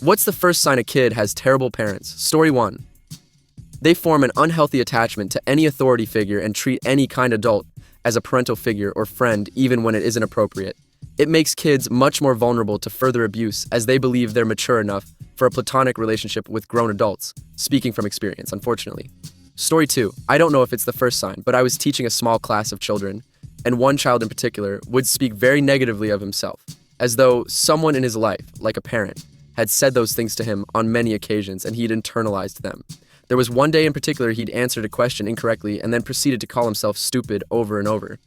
What's the first sign a kid has terrible parents? Story 1. They form an unhealthy attachment to any authority figure and treat any kind adult as a parental figure or friend even when it isn't appropriate. It makes kids much more vulnerable to further abuse as they believe they're mature enough for a platonic relationship with grown adults, speaking from experience, unfortunately. Story 2. I don't know if it's the first sign, but I was teaching a small class of children, and one child in particular would speak very negatively of himself, as though someone in his life, like a parent, had said those things to him on many occasions and he'd internalized them. There was one day in particular he'd answered a question incorrectly and then proceeded to call himself stupid over and over.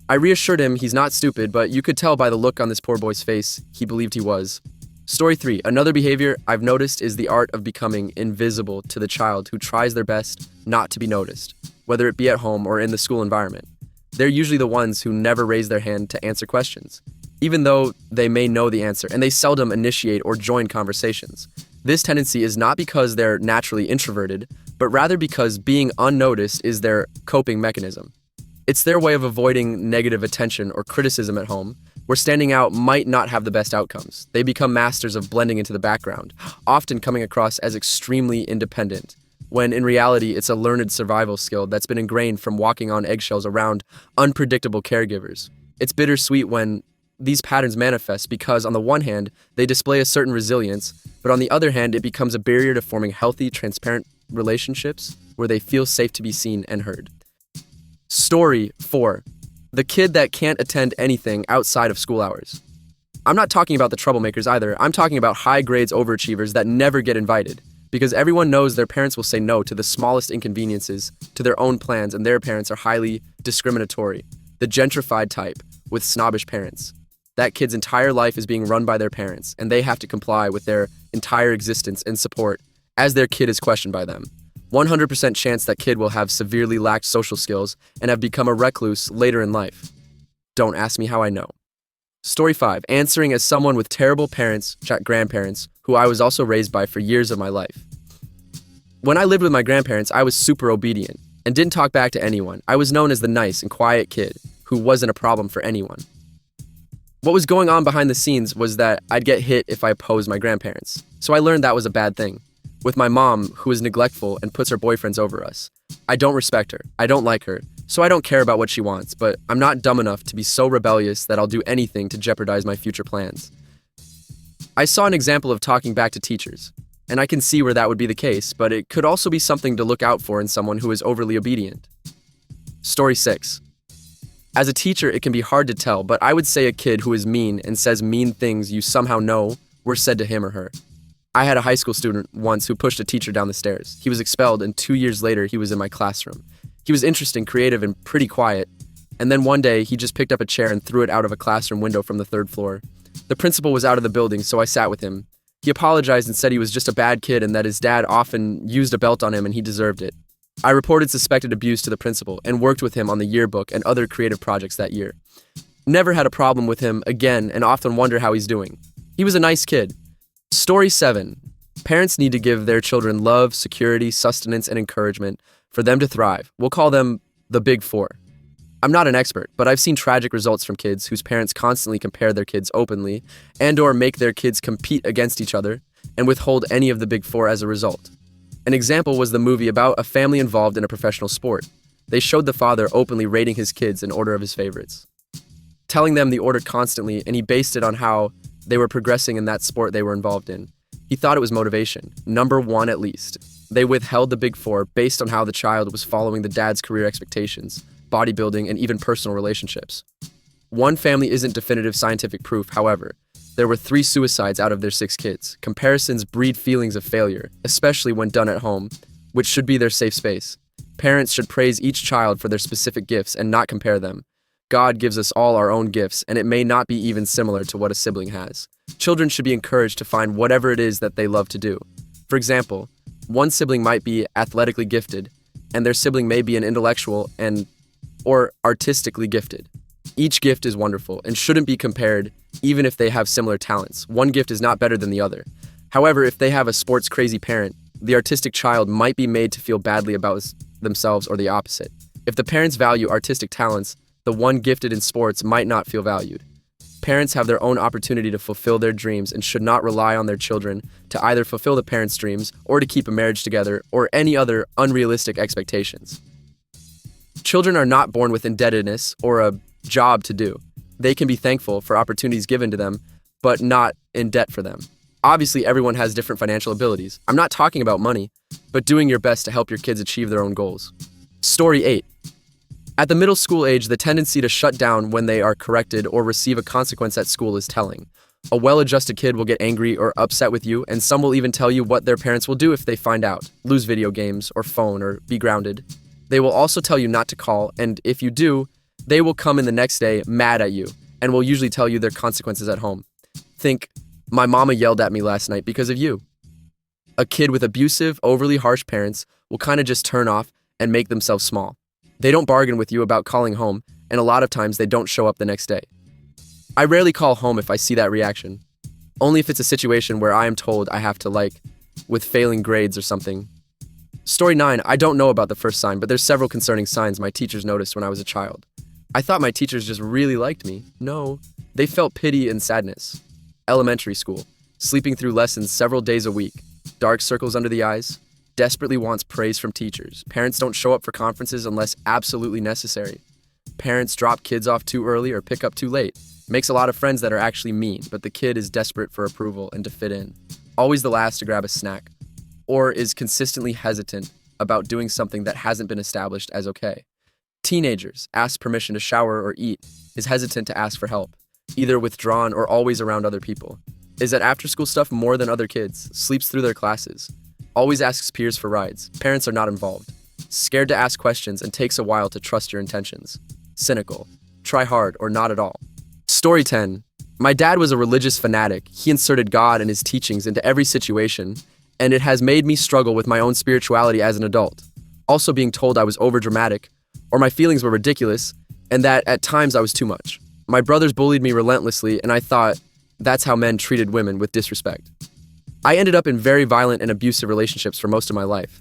I reassured him he's not stupid, but you could tell by the look on this poor boy's face he believed he was. Story 3. Another behavior I've noticed is the art of becoming invisible to the child who tries their best not to be noticed, whether it be at home or in the school environment. They're usually the ones who never raise their hand to answer questions, even though they may know the answer, and they seldom initiate or join conversations. This tendency is not because they're naturally introverted, but rather because being unnoticed is their coping mechanism. It's their way of avoiding negative attention or criticism at home, where standing out might not have the best outcomes. They become masters of blending into the background, often coming across as extremely independent, when in reality it's a learned survival skill that's been ingrained from walking on eggshells around unpredictable caregivers. It's bittersweet when these patterns manifest because, on the one hand, they display a certain resilience, but on the other hand, it becomes a barrier to forming healthy, transparent relationships where they feel safe to be seen and heard. Story 4. The kid that can't attend anything outside of school hours. I'm not talking about the troublemakers either. I'm talking about high grades overachievers that never get invited, because everyone knows their parents will say no to the smallest inconveniences to their own plans, and their parents are highly discriminatory, the gentrified type, with snobbish parents. That kid's entire life is being run by their parents, and they have to comply with their entire existence and support as their kid is questioned by them. 100% chance that kid will have severely lacked social skills and have become a recluse later in life. Don't ask me how I know. Story 5. Answering as someone with terrible parents, grandparents, who I was also raised by for years of my life. When I lived with my grandparents, I was super obedient and didn't talk back to anyone. I was known as the nice and quiet kid who wasn't a problem for anyone. What was going on behind the scenes was that I'd get hit if I opposed my grandparents, so I learned that was a bad thing. With my mom, who is neglectful and puts her boyfriends over us. I don't respect her, I don't like her, so I don't care about what she wants, but I'm not dumb enough to be so rebellious that I'll do anything to jeopardize my future plans. I saw an example of talking back to teachers, and I can see where that would be the case, but it could also be something to look out for in someone who is overly obedient. Story 6. As a teacher, it can be hard to tell, but I would say a kid who is mean and says mean things you somehow know were said to him or her. I had a high school student once who pushed a teacher down the stairs. He was expelled, and 2 years later, he was in my classroom. He was interesting, creative, and pretty quiet, and then one day, he just picked up a chair and threw it out of a classroom window from the 3rd floor. The principal was out of the building, so I sat with him. He apologized and said he was just a bad kid and that his dad often used a belt on him and he deserved it. I reported suspected abuse to the principal and worked with him on the yearbook and other creative projects that year. Never had a problem with him again and often wonder how he's doing. He was a nice kid. Story 7. Parents need to give their children love, security, sustenance, and encouragement for them to thrive. We'll call them the Big Four. I'm not an expert, but I've seen tragic results from kids whose parents constantly compare their kids openly and/or make their kids compete against each other and withhold any of the Big Four as a result. An example was the movie about a family involved in a professional sport. They showed the father openly rating his kids in order of his favorites, telling them the order constantly, and he based it on how they were progressing in that sport they were involved in. He thought it was motivation, number 1 at least. They withheld the Big Four based on how the child was following the dad's career expectations, bodybuilding, and even personal relationships. One family isn't definitive scientific proof, however. There were 3 suicides out of their 6 kids. Comparisons breed feelings of failure, especially when done at home, which should be their safe space. Parents should praise each child for their specific gifts and not compare them. God gives us all our own gifts, and it may not be even similar to what a sibling has. Children should be encouraged to find whatever it is that they love to do. For example, one sibling might be athletically gifted, and their sibling may be an intellectual or artistically gifted. Each gift is wonderful and shouldn't be compared even if they have similar talents. One gift is not better than the other. However, if they have a sports-crazy parent, the artistic child might be made to feel badly about themselves or the opposite. If the parents value artistic talents, the one gifted in sports might not feel valued. Parents have their own opportunity to fulfill their dreams and should not rely on their children to either fulfill the parents' dreams or to keep a marriage together or any other unrealistic expectations. Children are not born with indebtedness or a job to do. They can be thankful for opportunities given to them, but not in debt for them. Obviously, everyone has different financial abilities. I'm not talking about money, but doing your best to help your kids achieve their own goals. Story 8. At the middle school age, the tendency to shut down when they are corrected or receive a consequence at school is telling. A well-adjusted kid will get angry or upset with you, and some will even tell you what their parents will do if they find out, lose video games or phone or be grounded. They will also tell you not to call, and if you do, they will come in the next day mad at you and will usually tell you their consequences at home. Think, my mama yelled at me last night because of you. A kid with abusive, overly harsh parents will kind of just turn off and make themselves small. They don't bargain with you about calling home, and a lot of times they don't show up the next day. I rarely call home if I see that reaction. Only if it's a situation where I am told I have to, with failing grades or something. Story 9, I don't know about the first sign, but there's several concerning signs my teachers noticed when I was a child. I thought my teachers just really liked me. No, they felt pity and sadness. Elementary school, sleeping through lessons several days a week, dark circles under the eyes, desperately wants praise from teachers. Parents don't show up for conferences unless absolutely necessary. Parents drop kids off too early or pick up too late. Makes a lot of friends that are actually mean, but the kid is desperate for approval and to fit in. Always the last to grab a snack. Or is consistently hesitant about doing something that hasn't been established as okay. Teenagers, ask permission to shower or eat, is hesitant to ask for help, either withdrawn or always around other people. Is at after-school stuff more than other kids, sleeps through their classes. Always asks peers for rides. Parents are not involved. Scared to ask questions and takes a while to trust your intentions. Cynical. Try hard or not at all. Story 10. My dad was a religious fanatic. He inserted God and his teachings into every situation, and it has made me struggle with my own spirituality as an adult. Also being told I was overdramatic, or my feelings were ridiculous, and that at times I was too much. My brothers bullied me relentlessly, and I thought that's how men treated women, with disrespect. I ended up in very violent and abusive relationships for most of my life.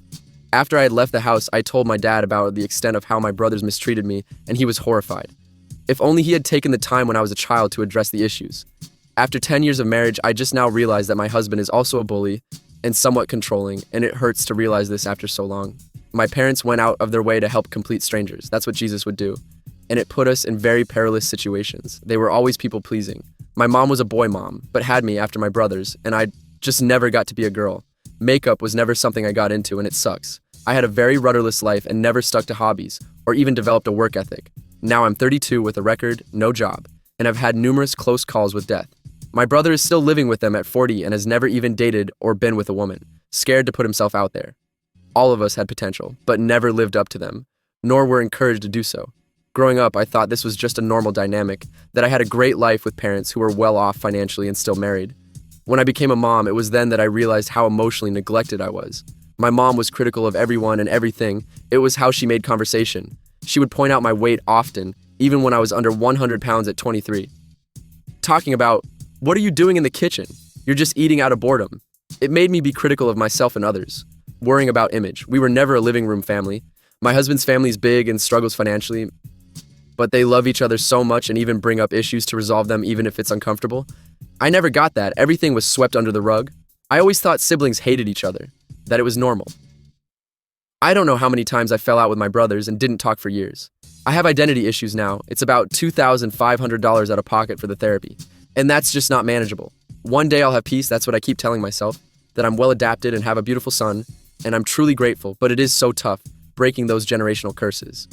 After I had left the house, I told my dad about the extent of how my brothers mistreated me, and he was horrified. If only he had taken the time when I was a child to address the issues. After 10 years of marriage, I just now realized that my husband is also a bully and somewhat controlling, and it hurts to realize this after so long. My parents went out of their way to help complete strangers. That's what Jesus would do. And it put us in very perilous situations. They were always people-pleasing. My mom was a boy mom, but had me after my brothers, and I just never got to be a girl. Makeup was never something I got into, and it sucks. I had a very rudderless life and never stuck to hobbies, or even developed a work ethic. Now I'm 32 with a record, no job, and I've had numerous close calls with death. My brother is still living with them at 40 and has never even dated or been with a woman, scared to put himself out there. All of us had potential, but never lived up to them, nor were encouraged to do so. Growing up, I thought this was just a normal dynamic, that I had a great life with parents who were well off financially and still married. When I became a mom, it was then that I realized how emotionally neglected I was. My mom was critical of everyone and everything. It was how she made conversation. She would point out my weight often, even when I was under 100 pounds at 23. Talking about, what are you doing in the kitchen? You're just eating out of boredom. It made me be critical of myself and others. Worrying about image. We were never a living room family. My husband's family is big and struggles financially, but they love each other so much and even bring up issues to resolve them even if it's uncomfortable. I never got that. Everything was swept under the rug. I always thought siblings hated each other, that it was normal. I don't know how many times I fell out with my brothers and didn't talk for years. I have identity issues now. It's about $2,500 out of pocket for the therapy, and that's just not manageable. One day I'll have peace, that's what I keep telling myself, that I'm well adapted and have a beautiful son, and I'm truly grateful, but it is so tough, breaking those generational curses.